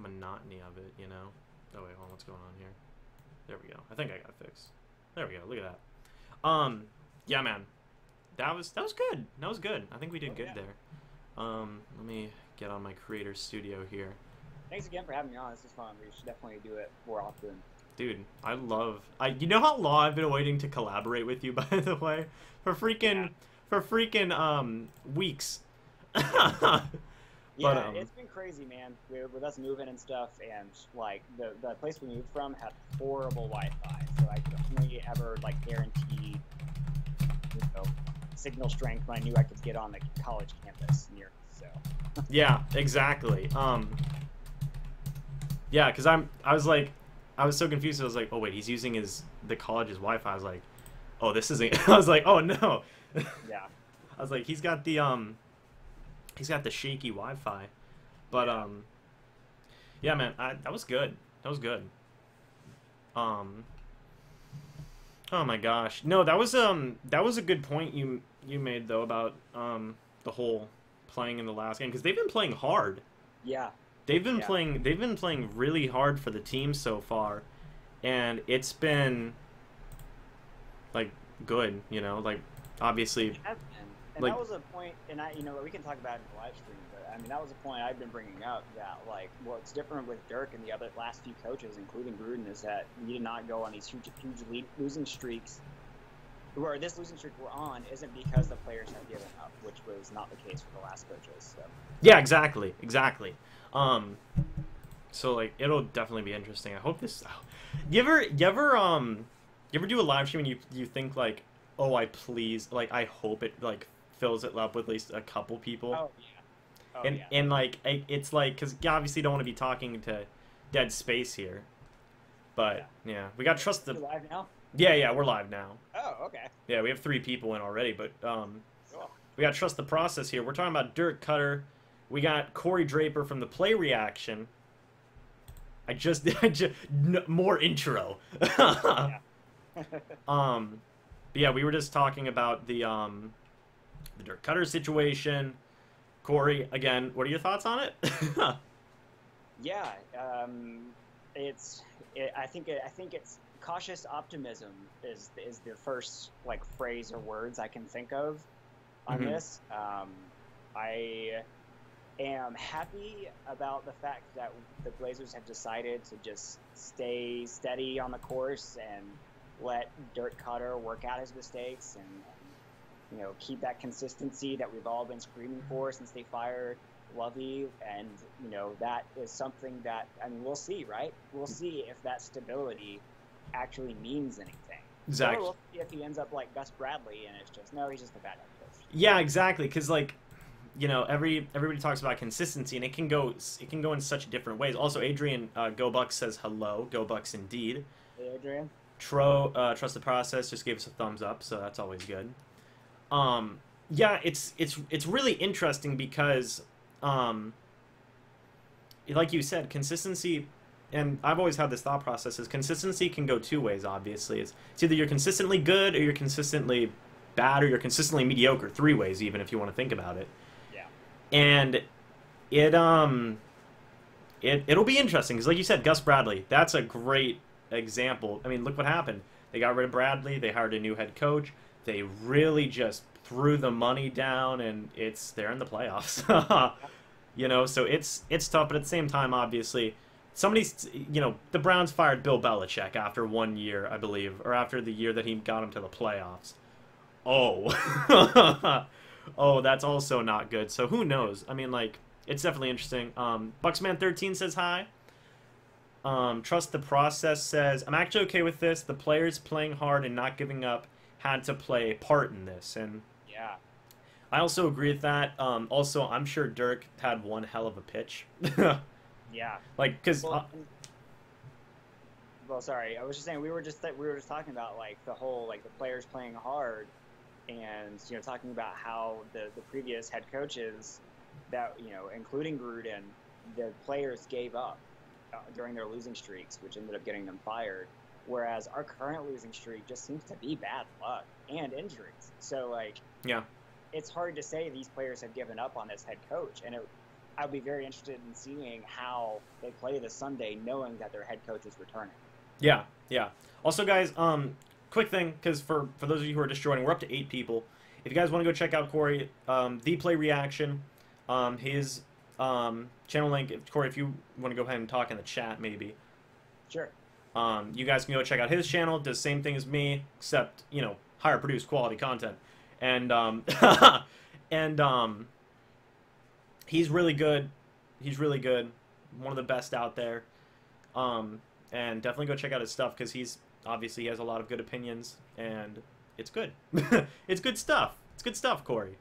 monotony of it, you know. Oh wait, hold on, what's going on here? There we go. I think I got it fixed. There we go. Look at that. Yeah, man. That was good. That was good. I think we did good there. Let me get on my creator studio here. Thanks again for having me on. This is fun. We should definitely do it more often. Dude, you know how long I've been waiting to collaborate with you, by the way? For freaking weeks. Yeah, but, it's been crazy, man. With us moving and stuff, and like the place we moved from had horrible Wi-Fi, so I could only ever like guarantee, you know, signal strength when I knew I could get on the college campus near. So. Yeah, exactly. Yeah, because I was so confused. I was like, oh wait, he's using the college's Wi-Fi. I was like, oh, this isn't. I was like, oh no. Yeah. I was like, he's got the shaky Wi-Fi, but yeah, man, that was good. That was good. Oh my gosh, no, that was a good point you made though about the whole playing in the last game, because they've been playing hard. Yeah. They've been playing really hard for the team so far, and it's been like good, you know, like obviously. It has been. And like, that was a point, and we can talk about it in the live stream, but I mean that was a point I've been bringing up, that like what's different with Dirk and the other last few coaches, including Gruden, is that we did not go on these huge losing streaks. Where this losing streak we're on isn't because the players have given up, which was not the case for the last coaches. So. Yeah, exactly. So like it'll definitely be interesting. I hope this. You ever do a live stream and you think like, oh, I hope it like fills it up with at least a couple people. Oh yeah. And like it's like, because you obviously don't want to be talking to dead space here, but yeah, we got to trust the. You're live now? Yeah, we're live now. Oh, okay. Yeah, we have 3 people in already, but Cool. we got to trust the process here. We're talking about Dirk Koetter. We got Cory Draper from the Play Reaction. More intro. Yeah. But yeah, we were just talking about the Dirk Koetter situation. Cory, again, what are your thoughts on it? Yeah, I think it's cautious optimism is the first like phrase or words I can think of on this. I am happy about the fact that the Blazers have decided to just stay steady on the course and let Dirk Koetter work out his mistakes and keep that consistency that we've all been screaming for since they fired Lovey. And that is something that, I mean, we'll see, right? We'll see if that stability actually means anything. Exactly. Or we'll see if he ends up like Gus Bradley and it's just, no, he's just a bad head coach. Yeah, exactly. Because like, everybody talks about consistency, and it can go in such different ways. Also, Adrian Go Bucks says hello. Go Bucks indeed. Hey, Adrian. Trust the process just gave us a thumbs up, so that's always good. Yeah, it's really interesting because, like you said, consistency, and I've always had this thought process, is consistency can go 2 ways, obviously. It's either you're consistently good, or you're consistently bad, or you're consistently mediocre. 3 ways, even, if you want to think about it. Yeah. And it'll be interesting, because like you said, Gus Bradley, that's a great example. I mean, look what happened. They got rid of Bradley, they hired a new head coach, they really just threw the money down, and they're in the playoffs. So it's tough, but at the same time, obviously, the Browns fired Bill Belichick after 1 year, I believe, or after the year that he got them to the playoffs. Oh. Oh, that's also not good. So who knows? I mean, like, it's definitely interesting. Bucksman13 says hi. Trust the process says, I'm actually okay with this. The players playing hard and not giving up had to play a part in this. And yeah, I also agree with that. Also, I'm sure Dirk had one hell of a pitch. Yeah. Like, because... Well, sorry, I was just saying we were just talking about like the whole like the players playing hard, and talking about how the previous head coaches that including Gruden, the players gave up during their losing streaks, which ended up getting them fired. Whereas our current losing streak just seems to be bad luck and injuries. So like, yeah, it's hard to say these players have given up on this head coach, and I'll be very interested in seeing how they play this Sunday, knowing that their head coach is returning. Yeah, yeah. Also, guys, quick thing, because for those of you who are just joining, we're up to 8 people. If you guys want to go check out Cory, The Play Reaction, his channel link, Cory, if you want to go ahead and talk in the chat, maybe. Sure. You guys can go check out his channel. Does the same thing as me, except, you know, higher produced quality content. And, he's really good. He's really good. One of the best out there. And definitely go check out his stuff, because he has a lot of good opinions, and it's good. It's good stuff. It's good stuff, Cory.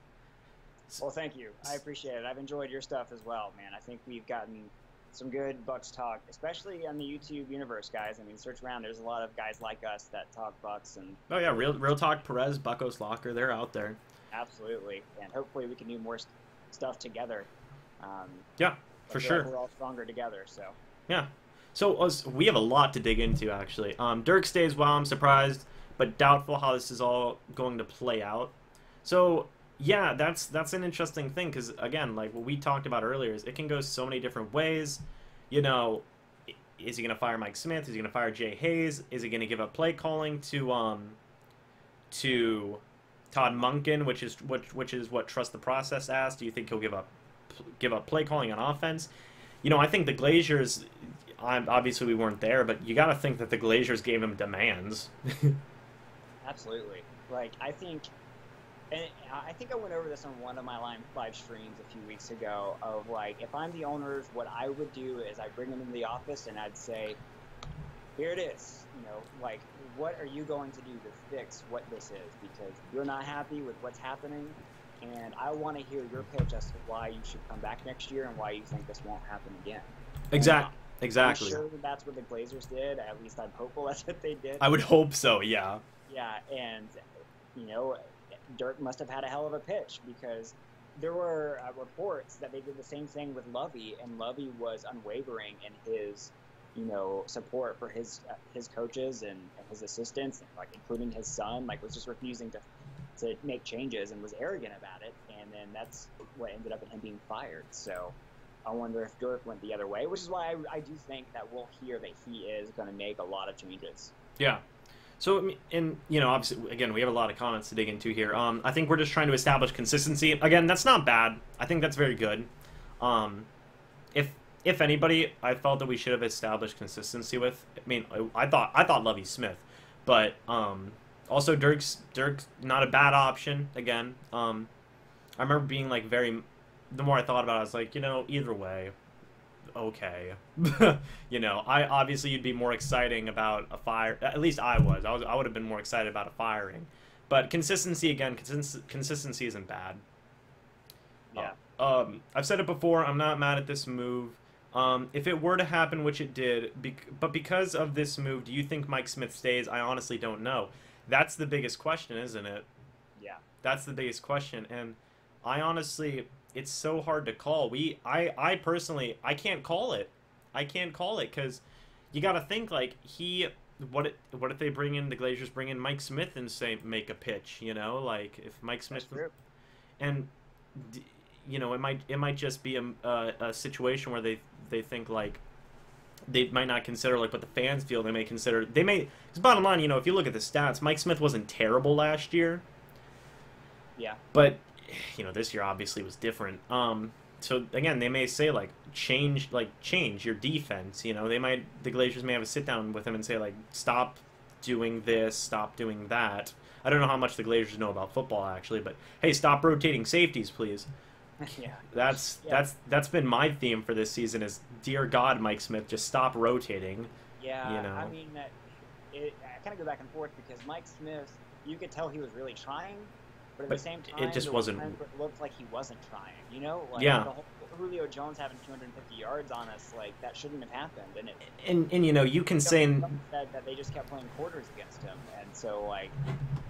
Well, thank you. I appreciate it. I've enjoyed your stuff as well, man. I think we've gotten some good Bucks talk, especially on the YouTube universe, guys. I mean, search around. There's a lot of guys like us that talk Bucks. And oh, yeah, Real Talk, Perez, Buccos Locker, they're out there. Absolutely. And hopefully we can do more stuff together. Yeah, for sure. We're all stronger together, so. Yeah. So we have a lot to dig into, actually. Dirk stays well, I'm surprised, but doubtful how this is all going to play out. So, yeah, that's an interesting thing, because, again, like what we talked about earlier, is it can go so many different ways. You know, is he going to fire Mike Smith? Is he going to fire Jay Hayes? Is he going to give up play calling to Todd Monken, which is what Trust the Process asked? Do you think he'll give up play calling on offense? You know, I think the Glaziers, obviously we weren't there, but you got to think that the Glaziers gave him demands. Absolutely. Like, I think I went over this on one of my live streams a few weeks ago of, like, if I'm the owners, what I would do is I'd bring them into the office and I'd say, here it is. You know, like, what are you going to do to fix what this is? Because you're not happy with what's happening, and I want to hear your pitch as to why you should come back next year and why you think this won't happen again. Exactly. I'm sure that's what the Glazers did. At least I'm hopeful that's what they did. I would hope so, yeah. Yeah, and, you know, Dirk must have had a hell of a pitch, because there were reports that they did the same thing with Lovey, and Lovey was unwavering in his, you know, support for his coaches and his assistants, and, like, including his son, like, was just refusing to make changes and was arrogant about it, and then that's what ended up in him being fired. So I wonder if Dirk went the other way, which is why I do think that we'll hear that he is going to make a lot of changes. Yeah. So, and, you know, obviously, again, we have a lot of comments to dig into here. I think we're just trying to establish consistency. Again, that's not bad. I think that's very good. If anybody, I felt that we should have established consistency with. I mean, I thought Lovie Smith, but also Dirk's not a bad option. Again, I remember being like the more I thought about it, I was like, you know, either way, okay. You know, obviously you'd be more exciting about a fire. At least I would have been more excited about a firing. But consistency, again, consistency isn't bad. Yeah. I've said it before, I'm not mad at this move. If it were to happen, which it did, but because of this move, do you think Mike Smith stays? I honestly don't know. That's the biggest question, isn't it? Yeah. That's the biggest question, and I honestly, it's so hard to call. I personally, I can't call it. I can't call it, because you got to think, like, what if they bring in, the Glaziers bring in Mike Smith and say, make a pitch, you know? Like, if Mike Smith... And, you know, it might just be a situation where they think, like, they might not consider, like, what the fans feel. They may consider... Because bottom line, you know, if you look at the stats, Mike Smith wasn't terrible last year. Yeah. But, you know, this year obviously was different. So, again, they may say, like, change your defense, you know? The Glaziers may have a sit-down with him and say, like, stop doing this, stop doing that. I don't know how much the Glaziers know about football, actually, but, hey, stop rotating safeties, please. Yeah. That's been my theme for this season is, dear God, Mike Smith, just stop rotating. Yeah, you know? I mean, I kind of go back and forth, because Mike Smith, you could tell he was really trying, but at the same time, it just wasn't. It looked like he wasn't trying. You know, like, yeah. The whole Julio Jones having 250 yards on us, like, that shouldn't have happened. And you know, you can say that they just kept playing quarters against him, and so, like,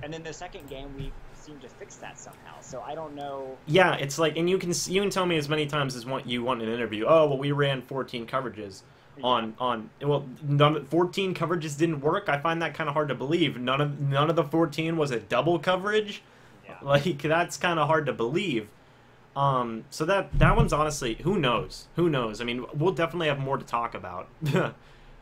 and then the second game we seemed to fix that somehow. So I don't know. Yeah, it's like, and you can tell me as many times as you want in an interview. Oh, well, we ran 14 coverages. Yeah. Well, 14 coverages didn't work. I find that kind of hard to believe. None of the 14 was a double coverage. Yeah. Like, that's kind of hard to believe. So that one's honestly, who knows? Who knows? I mean, we'll definitely have more to talk about.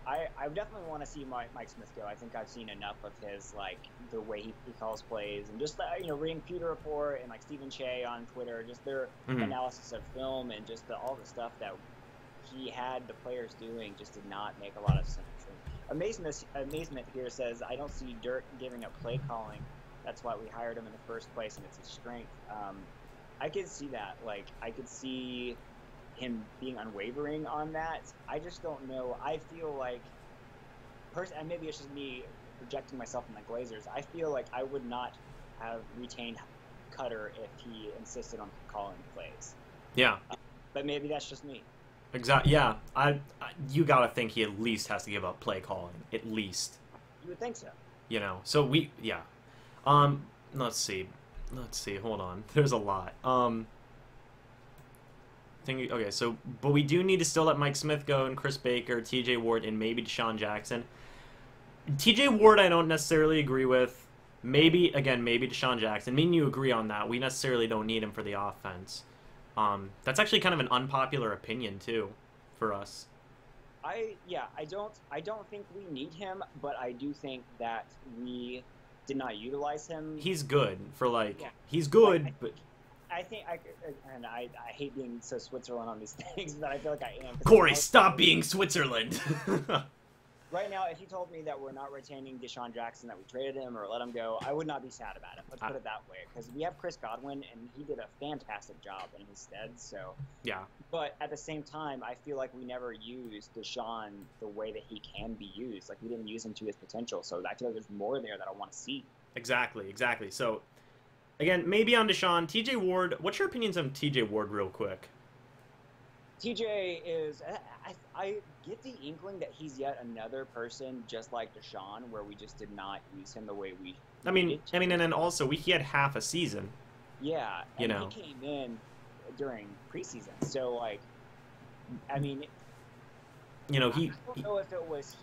I definitely want to see Mike Smith go. I think I've seen enough of his, like, the way he calls plays, and just, reading Pewter Report and, like, Stephen Shea on Twitter, just their analysis of film and just all the stuff that he had the players doing just did not make a lot of sense. And amazement here says, I don't see Dirk giving up play calling. That's why we hired him in the first place, and it's his strength. I could see that. Like, I could see him being unwavering on that. I just don't know. I feel like, and maybe it's just me projecting myself in the Glazers, I feel like I would not have retained Koetter if he insisted on calling plays. Yeah. But maybe that's just me. Exactly. Yeah. You gotta think he at least has to give up play calling. At least. You would think so. So yeah. Let's see. Hold on. There's a lot. Okay, so, but we do need to still let Mike Smith go and Chris Baker, TJ Ward, and maybe Deshaun Jackson. TJ Ward I don't necessarily agree with. Maybe Deshaun Jackson. Me and you agree on that. We necessarily don't need him for the offense. That's actually kind of an unpopular opinion, too, for us. I don't think we need him, but I do think that we did not utilize him. He's good for, he's good, but... I hate being so Switzerland on these things, but I feel like I am. Cory, stop being Switzerland! Right now, if you told me that we're not retaining Deshaun Jackson, that we traded him or let him go, I would not be sad about it. Let's put it that way. Because we have Chris Godwin, and he did a fantastic job in his stead. So yeah. But at the same time, I feel like we never used Deshaun the way that he can be used. Like, we didn't use him to his potential. So I feel like there's more there that I want to see. Exactly. So, again, maybe on Deshaun. TJ Ward, what's your opinions on TJ Ward real quick? TJ is... I get the inkling that he's yet another person just like Deshaun, where we just did not use him the way we needed to. And then also, he had half a season. Yeah, and he came in during preseason. So, like, I mean... I don't know if it was...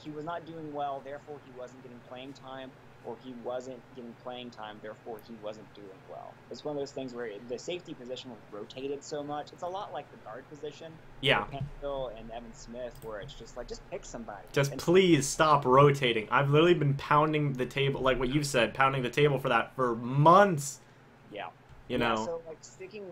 he was not doing well, therefore he wasn't getting playing time, or he wasn't getting playing time, therefore he wasn't doing well. It's one of those things where the safety position was rotated so much. It's a lot like the guard position. Yeah. Panthil and Evan Smith, where it's just like, just pick somebody. Please stop rotating. I've literally been pounding the table, like what you've said, pounding the table for that for months. Yeah. You know? So, like,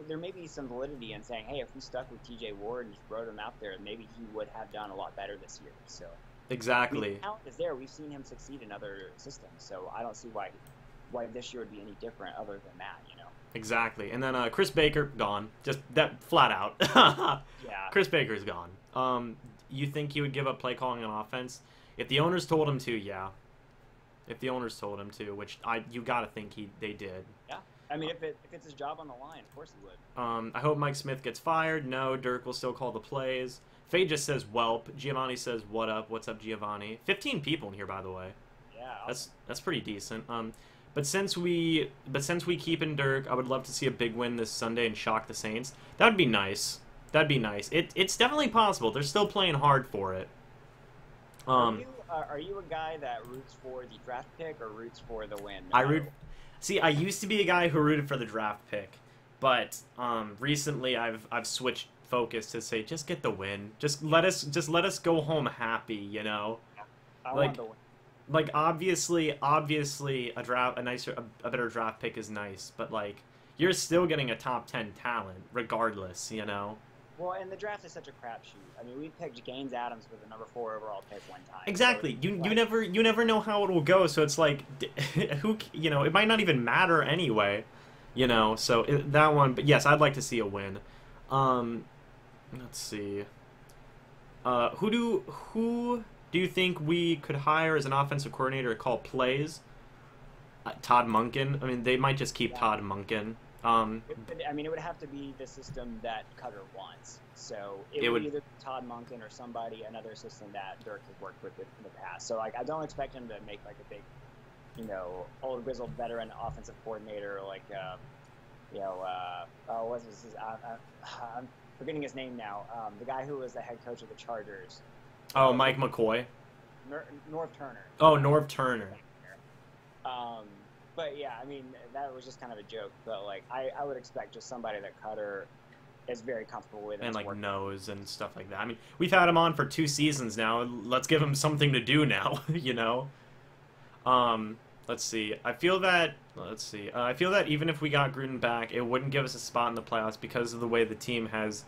there may be some validity in saying, hey, if we stuck with TJ Ward and just wrote him out there, maybe he would have done a lot better this year. So. Exactly. The talent is there. We've seen him succeed in other systems, so I don't see why this year would be any different other than that, Exactly. And then Chris Baker, gone. Just that, flat out. Yeah. Chris Baker's gone. You think he would give up play calling on offense? If the owners told him to, yeah. If the owners told him to, which you gotta think they did. Yeah. I mean, if it's his job on the line, of course he would. I hope Mike Smith gets fired. No, Dirk will still call the plays. Faye just says whelp. Giovanni says what up. What's up, Giovanni? 15 people in here, by the way. Yeah. That's pretty decent. But since we keep in Dirk, I would love to see a big win this Sunday and shock the Saints. That would be nice. That'd be nice. It's definitely possible. They're still playing hard for it. Are you a guy that roots for the draft pick or roots for the win? See, I used to be a guy who rooted for the draft pick, but recently I've switched focus to say just get the win. Just let us go home happy, I want the win. Like obviously a better draft pick is nice, but like you're still getting a top 10 talent regardless, Well, and the draft is such a crapshoot. I mean, we picked Gaines Adams with the number 4 overall pick one time. Exactly. So you never know how it will go. So it's like, it might not even matter anyway. So that one. But yes, I'd like to see a win. Let's see. Who do you think we could hire as an offensive coordinator to call plays? Todd Monken. I mean, they might just keep Todd Monken. It would have to be the system that Koetter wants. So it would either be Todd Monken or another assistant that Dirk has worked with in the past. So like, I don't expect him to make like a big, old grizzled veteran offensive coordinator like, what's his? I'm forgetting his name now. The guy who was the head coach of the Chargers. Oh, Mike McCoy. Norv Turner. Oh, Norv Turner. But yeah, I mean, that was just kind of a joke. But like, I would expect just somebody that Koetter is very comfortable with And, like, working. knows and stuff like that. I mean, we've had him on for 2 seasons now. Let's give him something to do now, you know? Let's see. I feel that... Let's see. I feel that even if we got Gruden back, it wouldn't give us a spot in the playoffs because of the way the team has...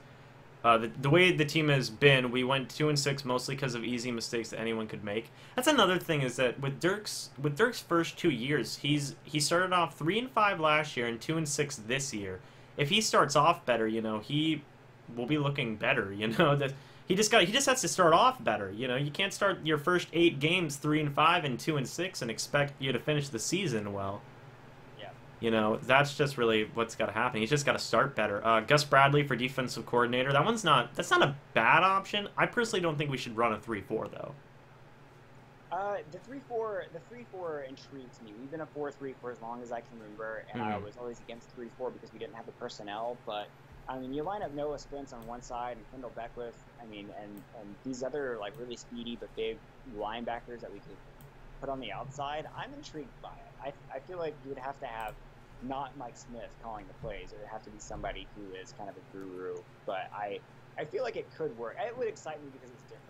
the way the team has been. We went 2-6 mostly because of easy mistakes that anyone could make. That's another thing, is that with Dirk's first 2 years, he started off 3-5 last year and 2-6 this year. If he starts off better, you know, he will be looking better. You know, that he just has to start off better. You know, you can't start your first 8 games 3-5 and 2-6 and expect you to finish the season well. Yeah. You know, that's just really what's got to happen. He's just got to start better. Gus Bradley for defensive coordinator. That's not a bad option. I personally don't think we should run a 3-4 though. The 3-4 intrigues me. We've been a 4-3 for as long as I can remember, and I was always against 3-4 because we didn't have the personnel. But I mean, you line up Noah Spence on one side and Kendall Beckwith. I mean, and these other like really speedy but big linebackers that we could put on the outside. I'm intrigued by it. I feel like you would have to have not Mike Smith calling the plays. It would have to be somebody who is kind of a guru. But I feel like it could work. It would excite me because it's different.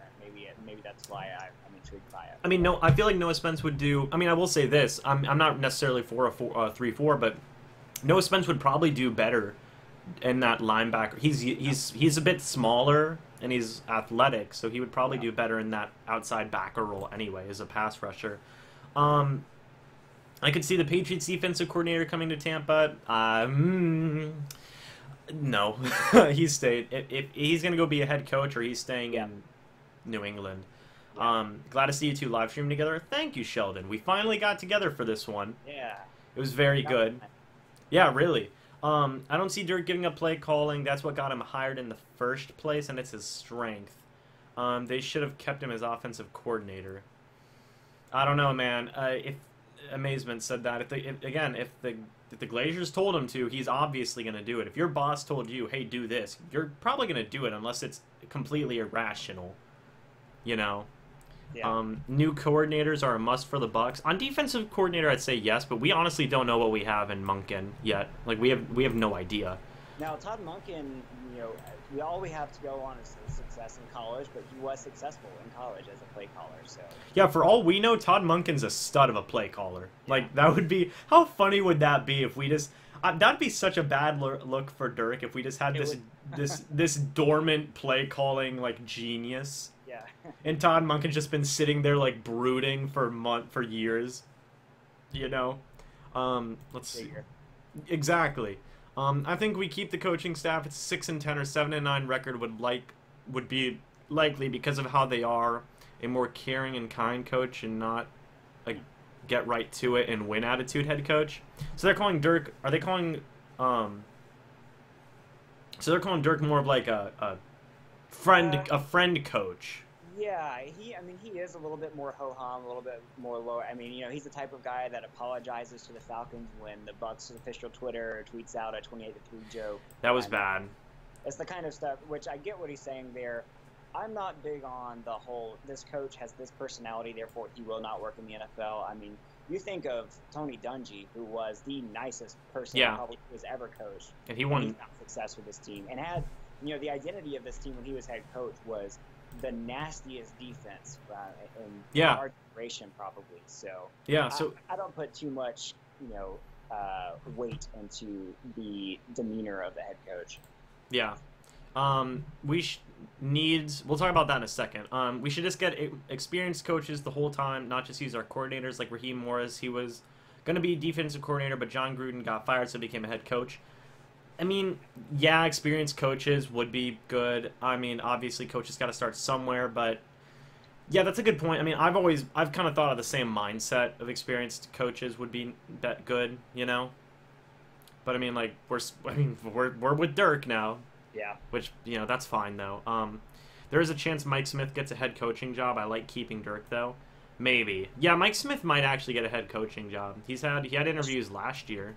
Maybe that's why I'm intrigued by it. I mean, no, I feel like Noah Spence would do. I mean, I will say this: I'm not necessarily for a 3-4, but Noah Spence would probably do better in that linebacker. He's a bit smaller and he's athletic, so he would probably do better in that outside backer role anyway as a pass rusher. I could see the Patriots defensive coordinator coming to Tampa. No, he's stayed. If he's gonna go be a head coach, or he's staying in New England. Glad to see you two live stream together. Thank you, Sheldon. We finally got together for this one. Yeah. It was very good. Yeah, really. I don't see Dirk giving up play calling. That's what got him hired in the first place, and it's his strength. They should have kept him as offensive coordinator. I don't know, man. If Amazement said that, if the Glazers told him to, he's obviously going to do it. If your boss told you, hey, do this, you're probably going to do it unless it's completely irrational. You know? Yeah. New coordinators are a must for the Bucs. On defensive coordinator, I'd say yes, but we honestly don't know what we have in Monken yet. Like, we have no idea. Now, Todd Monken, you know, all we have to go on is his success in college, but he was successful in college as a play caller, so... Yeah, for all we know, Todd Monken's a stud of a play caller. Yeah. Like, that would be... How funny would that be if we just... that'd be such a bad look for Dirk if we just had this dormant play calling, like, genius. Yeah. And Todd Monken's just been sitting there, like, brooding for years. You know? Let's see. Exactly. I think we keep the coaching staff. It's 6-10 or 7-9 record would be likely because of how they are a more caring and kind coach and not a get right to it and win attitude head coach. So they're calling Dirk. Are they calling? So they're calling Dirk more of like a friend coach. Yeah, he is a little bit more ho-hum, a little bit more low. I mean, you know, he's the type of guy that apologizes to the Falcons when the Bucs' official Twitter tweets out a 28-3 joke. That was bad. It's the kind of stuff, which I get what he's saying there. I'm not big on the whole, this coach has this personality, therefore he will not work in the NFL. I mean, you think of Tony Dungy, who was the nicest person probably who has ever coached. And he won. He's got success with this team. And had, you know, the identity of this team when he was head coach was the nastiest defense in our generation, probably. So yeah, so I don't put too much, you know, weight into the demeanor of the head coach. Yeah, we'll talk about that in a second. We should just get experienced coaches the whole time, not just use our coordinators like Raheem Morris. He was going to be defensive coordinator, but John Gruden got fired, so became a head coach. I mean, yeah, experienced coaches would be good. I mean, obviously, coaches got to start somewhere, but yeah, that's a good point. I mean, I've kind of thought of the same mindset of experienced coaches would be that good, you know. But I mean, like we're with Dirk now. Yeah. Which, you know, that's fine though. There is a chance Mike Smith gets a head coaching job. I like keeping Dirk though. Maybe. Yeah, Mike Smith might actually get a head coaching job. He had interviews last year.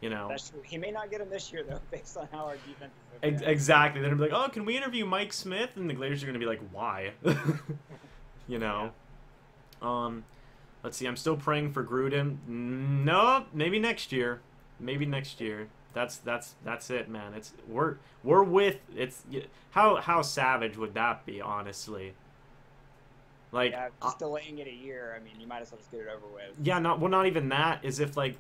You know. That's true. He may not get him this year though, based on how our defense is. Exactly. They're gonna be like, "Oh, can we interview Mike Smith?" And the Glazers are gonna be like, "Why?" You know. Let's see. I'm still praying for Gruden. No, maybe next year. Maybe next year. That's it, man. We're with it's how savage would that be, honestly? Like, Yeah, just delaying it a year. I mean, you might as well just get it over with. yeah, not even that. Is if like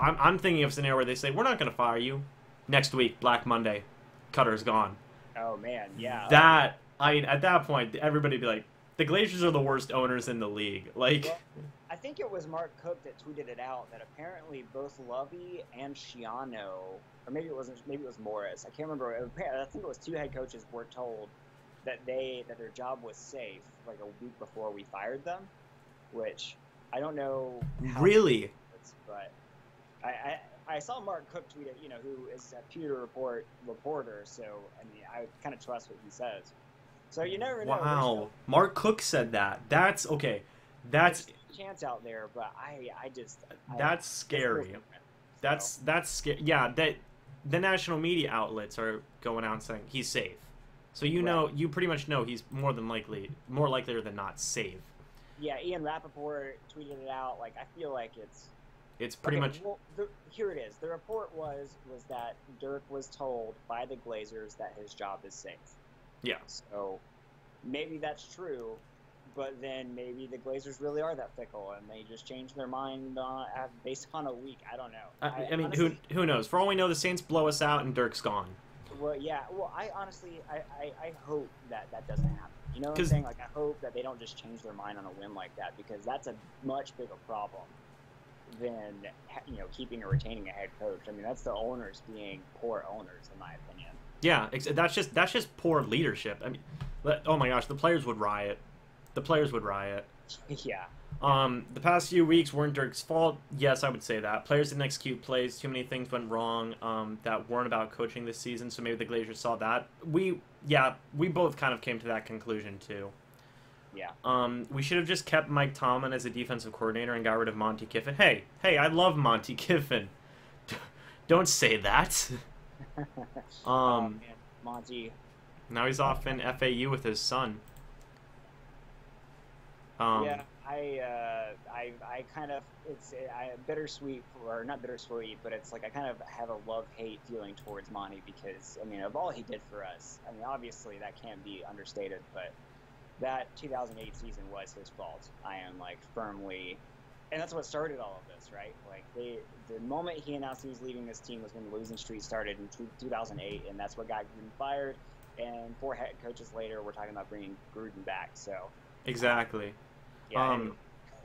I'm thinking of a scenario where they say we're not gonna fire you next week, Black Monday, Koetter's gone. Oh man, yeah. That I mean, at that point, everybody'd be like, the Glazers are the worst owners in the league. Like, well, I think it was Mark Cook that tweeted it out that apparently both Lovey and Schiano, or maybe it wasn't, maybe it was Morris. I can't remember. I think it was two head coaches were told that their job was safe like a week before we fired them, which I don't know. Really? But I saw Mark Cook tweet it, who is a Pewter Report reporter, so I mean I kind of trust what he says. So you never know. Wow, Mark Cook said that. That's okay. That's a chance out there, but that's scary. That's scary. Yeah, that the national media outlets are going out and saying he's safe. So you pretty much know he's more likelier than not safe. Yeah, Ian Rappaport tweeted it out. Like I feel like it's pretty much. Well, here it is. The report was that Dirk was told by the Glazers that his job is safe. Yeah. So maybe that's true, but then maybe the Glazers really are that fickle and they just change their mind based on a week. I don't know. I mean, honestly, who knows? For all we know, the Saints blow us out and Dirk's gone. Well, yeah. Well, I honestly, I hope that doesn't happen. You know what I'm saying? Like, I hope that they don't just change their mind on a whim like that, because that's a much bigger problem than keeping or retaining a head coach. I mean, that's the owners being poor owners, in my opinion. Yeah, that's just poor leadership. I mean, oh my gosh, the players would riot. The players would riot. Yeah. The past few weeks weren't Dirk's fault. Yes, I would say that. Players didn't execute plays. Too many things went wrong that weren't about coaching this season, so maybe the Glazers saw that. We both kind of came to that conclusion, too. Yeah. We should have just kept Mike Tomlin as a defensive coordinator and got rid of Monty Kiffin. Hey, I love Monty Kiffin. Don't say that. Oh, man. Monty. Now he's off in FAU with his son. Yeah, I kind of, it's bittersweet, or not bittersweet, but it's like I kind of have a love-hate feeling towards Monty because, I mean, of all he did for us, I mean, obviously that can't be understated, but that 2008 season was his fault. I am, like, firmly, and that's what started all of this, right? Like, the moment he announced he was leaving this team was when the losing streak started in 2008, and that's what got Gruden fired, and 4 head coaches later, we're talking about bringing Gruden back, so. Exactly. Yeah,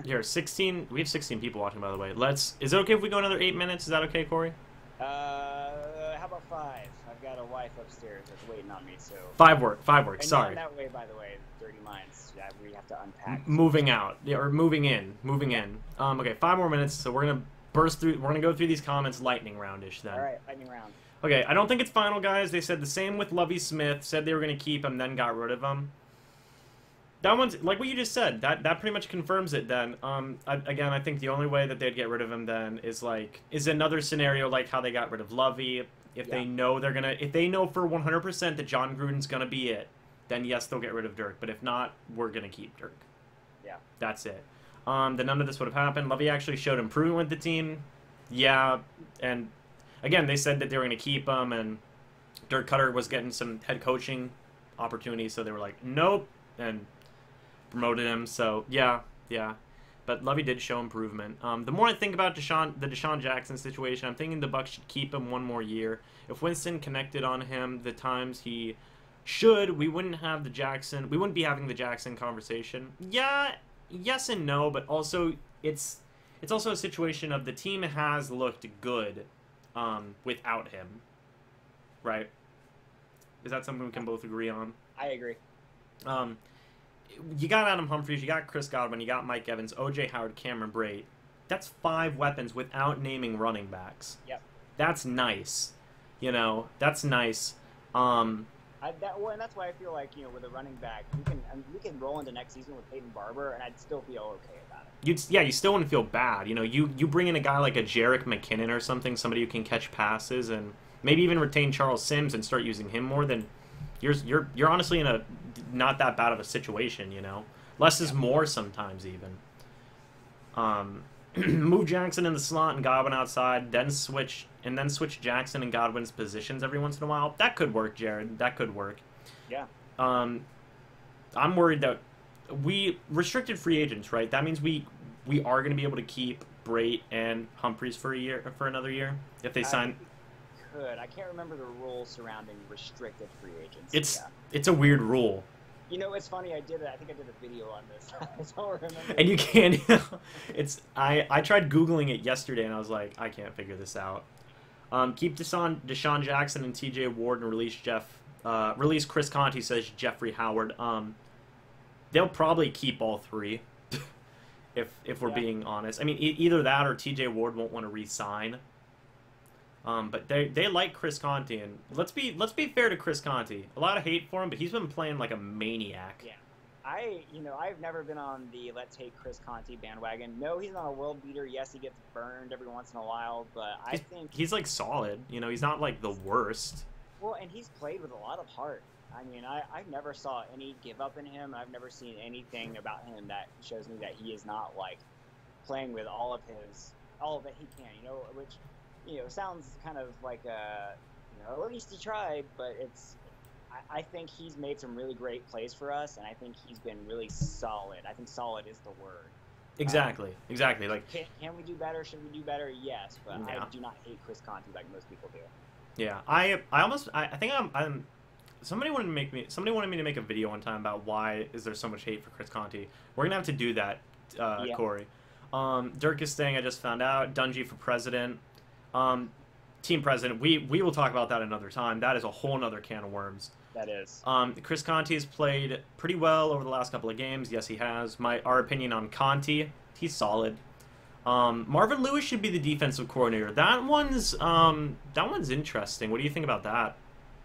here, 16. We have 16 people watching, by the way. Is it okay if we go another 8 minutes? Is that okay, Corey? How about 5? I've got a wife upstairs that's waiting on me, so. 5 work. And Sorry. that way, by the way, dirty minds. Yeah, we have to unpack. Moving out, or moving in. Okay, 5 more minutes. So we're gonna burst through. We're gonna go through these comments, lightning roundish. Then. All right, lightning round. Okay, I don't think it's final, guys. They said the same with Lovie Smith. Said they were gonna keep him, then got rid of him. That one's like what you just said. That pretty much confirms it. Then, again, I think the only way that they'd get rid of him then is another scenario like how they got rid of Lovey. If they know if they know for 100% that John Gruden's gonna be it, then yes, they'll get rid of Dirk. But if not, we're gonna keep Dirk. Yeah, that's it. Then none of this would have happened. Lovey actually showed improvement with the team. Yeah, and again, they said that they were gonna keep him, and Dirk Koetter was getting some head coaching opportunities, so they were like, nope, and promoted him, so yeah. But Lovey did show improvement. The more I think about the Deshaun Jackson situation, I'm thinking the Bucs should keep him 1 more year. If Winston connected on him the times he should, we wouldn't be having the Jackson conversation. Yeah, yes and no, but also it's also a situation of the team has looked good without him, right? Is that something we can both agree on? I agree. You got Adam Humphries, you got Chris Godwin, you got Mike Evans, O.J. Howard, Cameron Brate. That's 5 weapons without naming running backs. Yep. That's nice. That's nice. And that's why I feel like, with a running back, we can roll into next season with Peyton Barber, and I'd still feel okay about it. You still wouldn't feel bad. You bring in a guy like a Jerick McKinnon or something, somebody who can catch passes, and maybe even retain Charles Sims and start using him more, then you're honestly in a not that bad of a situation, Less is more sometimes, even. Move Jackson in the slot and Godwin outside, then switch Jackson and Godwin's positions every once in a while. That could work, Jared. That could work. Yeah. I'm worried that we restricted free agents, right? That means we are going to be able to keep Brait and Humphries for another year if they sign. Could. I can't remember the rules surrounding restricted free agents. It's a weird rule. You know, it's funny. I think I did a video on this. I don't remember. And you can't. I tried Googling it yesterday, and I was like, I can't figure this out. Keep Deshaun Jackson and T.J. Ward and release Chris Conte, says Jeffrey Howard. They'll probably keep all three, if we're being honest. I mean, either that or T.J. Ward won't want to re-sign. But they like Chris Conte, and let's be fair to Chris Conte. A lot of hate for him, but he's been playing like a maniac. Yeah, I've never been on the let's hate Chris Conte bandwagon. No, he's not a world beater. Yes, he gets burned every once in a while, but I think he's like solid. You know, he's not like the worst. Well, and he's played with a lot of heart. I mean, I never saw any give up in him. I've never seen anything about him that shows me that he is not like playing with all that he can. You know, which. Sounds kind of like at least he tried, but I think he's made some really great plays for us, and I think he's been really solid. I think solid is the word. Exactly. Like, can we do better? Should we do better? Yes, but I do not hate Chris Conte like most people do. Yeah, I think somebody wanted me to make a video one time about why is there so much hate for Chris Conte. We're gonna have to do that, Cory. Dirk is staying. I just found out. Dungy for president. Team president, we will talk about that another time. That is a whole nother can of worms. That is. Chris Conte has played pretty well over the last couple of games. Yes, he has. Our opinion on Conte, he's solid. Marvin Lewis should be the defensive coordinator. That one's interesting. What do you think about that?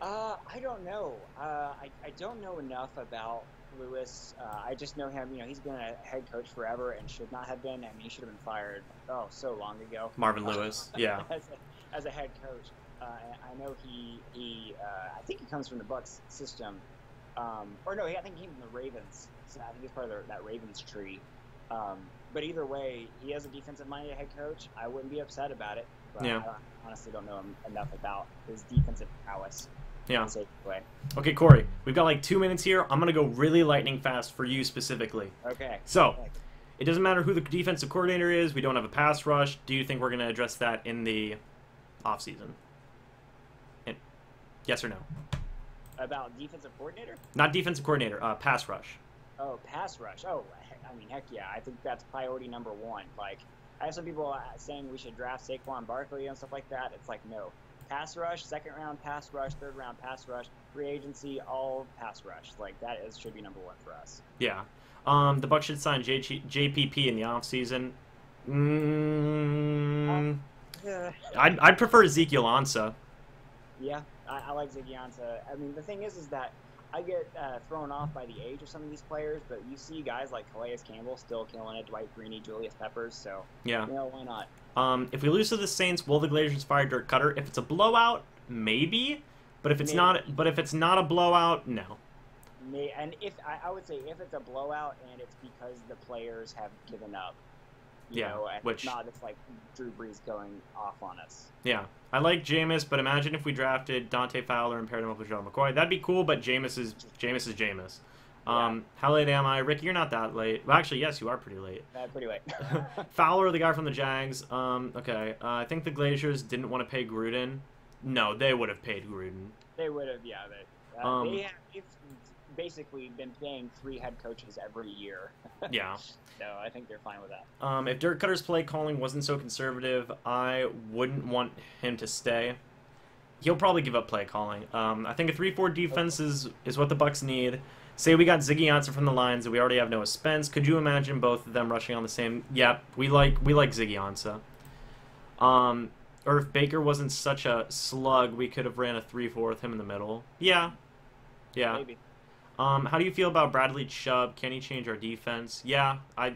I don't know. I don't know enough about Lewis. I just know him. He's been a head coach forever and should not have been. I mean, he should have been fired so long ago. Marvin Lewis, yeah. As a head coach, I know he I think he comes from the Bucs system, or no, I think he came from the Ravens. So I think he's part of that Ravens tree. But either way, he is a defensive-minded head coach. I wouldn't be upset about it. But yeah. I honestly don't know enough about his defensive prowess. Yeah. Okay, Cory, we've got like 2 minutes here. I'm going to go really lightning fast for you specifically. Okay. So, it doesn't matter who the defensive coordinator is. We don't have a pass rush. Do you think we're going to address that in the offseason? Yes or no? About defensive coordinator? Not defensive coordinator, pass rush. Oh, pass rush. Oh, I mean, heck yeah. I think that's priority number one. Like, I have some people saying we should draft Saquon Barkley and stuff like that. It's like, no. Pass rush, second round pass rush, third round pass rush, free agency, all pass rush. Like, that should be number one for us. Yeah. The Bucs should sign JPP in the offseason. I'd prefer Ezekiel Ansah. Yeah, I like Ziggy Ansah. I mean, the thing is that I get thrown off by the age of some of these players, but you see guys like Calais Campbell still killing it, Dwight Freeney, Julius Peppers, so yeah. Why not? If we lose to the Saints, will the Glazers fire Dirk Koetter? If it's a blowout, maybe. But if it's not a blowout, no. And I would say if it's a blowout and it's because the players have given up, you know, and which it's like Drew Brees going off on us. Yeah, I like Jameis, but imagine if we drafted Dante Fowler and paired him up with John McCoy. That'd be cool, but Jameis is Jameis. How late am I? Ricky, you're not that late. Well, actually, yes, you are pretty late. Pretty late. Fowler, the guy from the Jags. Okay. I think the Glazers didn't want to pay Gruden. No, they would have paid Gruden. They would have, yeah. They've basically been paying 3 head coaches every year. Yeah. So I think they're fine with that. If Dirk Koetter's play calling wasn't so conservative, I wouldn't want him to stay. He'll probably give up play calling. I think a 3-4 defense is what the Bucs need. Say we got Ziggy Ansah from the Lions, and we already have Noah Spence. Could you imagine both of them rushing on the same? Yeah, we like Ziggy Ansah. Or if Baker wasn't such a slug, we could have ran a 3-4 with him in the middle. Yeah. Maybe. How do you feel about Bradley Chubb? Can he change our defense? Yeah. I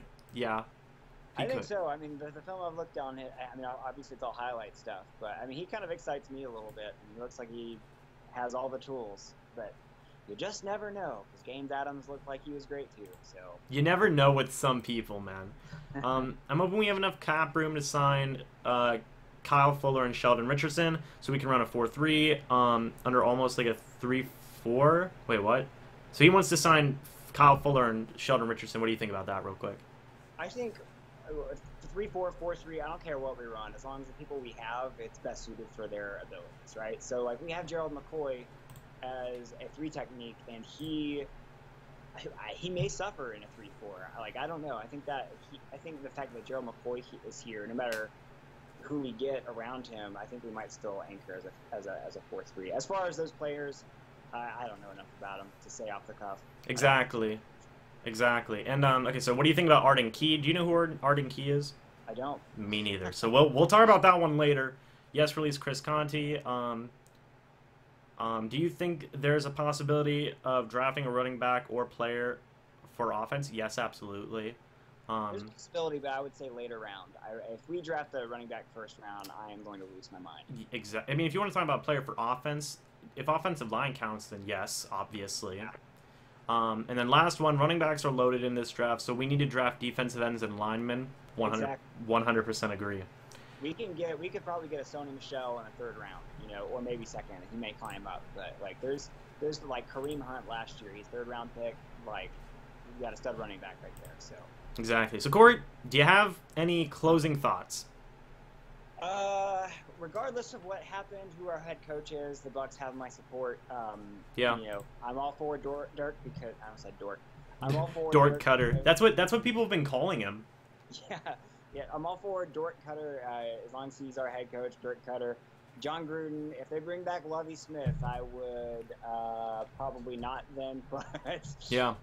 think so. I mean, the film I've looked on, I mean, obviously it's all highlight stuff, but I mean, he kind of excites me a little bit. He looks like he has all the tools, but you just never know, because James Adams looked like he was great too. So you never know with some people, man. I'm hoping we have enough cap room to sign Kyle Fuller and Sheldon Richardson, so we can run a 4-3 under almost like a 3-4. Wait, what? So he wants to sign Kyle Fuller and Sheldon Richardson. What do you think about that, real quick? I think 3-4, 4-3. I don't care what we run, as long as the people we have, it's best suited for their abilities, right? So like we have Gerald McCoy as a 3 technique, and he may suffer in a 3-4. Like I don't know. I think the fact that Gerald McCoy is here, no matter who we get around him, I think we might still anchor as a 4-3. As far as those players, I don't know enough about them to say off the cuff. Exactly. And okay, so what do you think about Arden Key? Do you know who Arden Key is? I don't. Me neither. So we'll talk about that one later. Yes, release Chris Conti. Do you think there's a possibility of drafting a running back or player for offense? Yes, absolutely. There's a possibility, but I would say later round. If we draft a running back first round, I am going to lose my mind. Exactly. I mean, if you want to talk about a player for offense, if offensive line counts, then yes, obviously. Yeah. And then last one, running backs are loaded in this draft, so we need to draft defensive ends and linemen. 100% agree. We could probably get a Sony Michel in the 3rd round, or maybe 2nd. He may climb up, but like there's like Kareem Hunt last year. He's 3rd round pick. Like we got a stud running back right there. So exactly. So Corey, do you have any closing thoughts? Regardless of what happened, who our head coach is, the Bucs have my support. Yeah. I'm all for Dirk because I almost said Dork. I'm all for Dirk Koetter. That's what people have been calling him. Yeah, I'm all for Dirk Koetter as long as he's our head coach, Dirk Koetter. John Gruden, if they bring back Lovie Smith, I would probably not then, but yeah.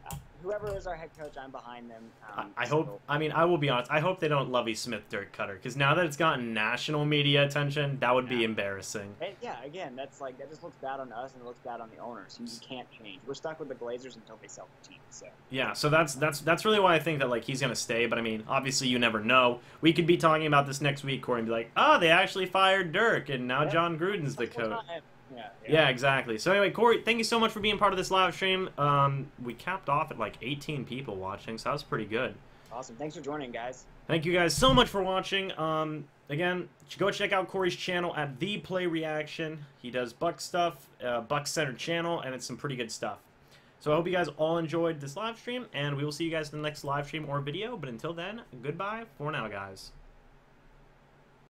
Whoever is our head coach, I'm behind them. I hope. I mean, I will be honest. I hope they don't Lovie Smith Dirk Koetter, because now that it's gotten national media attention, that would be embarrassing. Again, that just looks bad on us and it looks bad on the owners. You can't change. We're stuck with the Glazers until they sell the team. So yeah, so that's really why I think that like he's gonna stay. But I mean, obviously you never know. We could be talking about this next week, Corey, and be like, oh, they actually fired Dirk, and now John Gruden's the coach. Yeah, exactly. So anyway, Corey, thank you so much for being part of this live stream. We capped off at like 18 people watching, so that was pretty good. Awesome. Thanks for joining, guys. Thank you guys so much for watching. Again, go check out Corey's channel at The Play Reaction. He does Buck stuff, Buck-centered channel, and it's some pretty good stuff. So I hope you guys all enjoyed this live stream, and we will see you guys in the next live stream or video. But until then, goodbye for now, guys.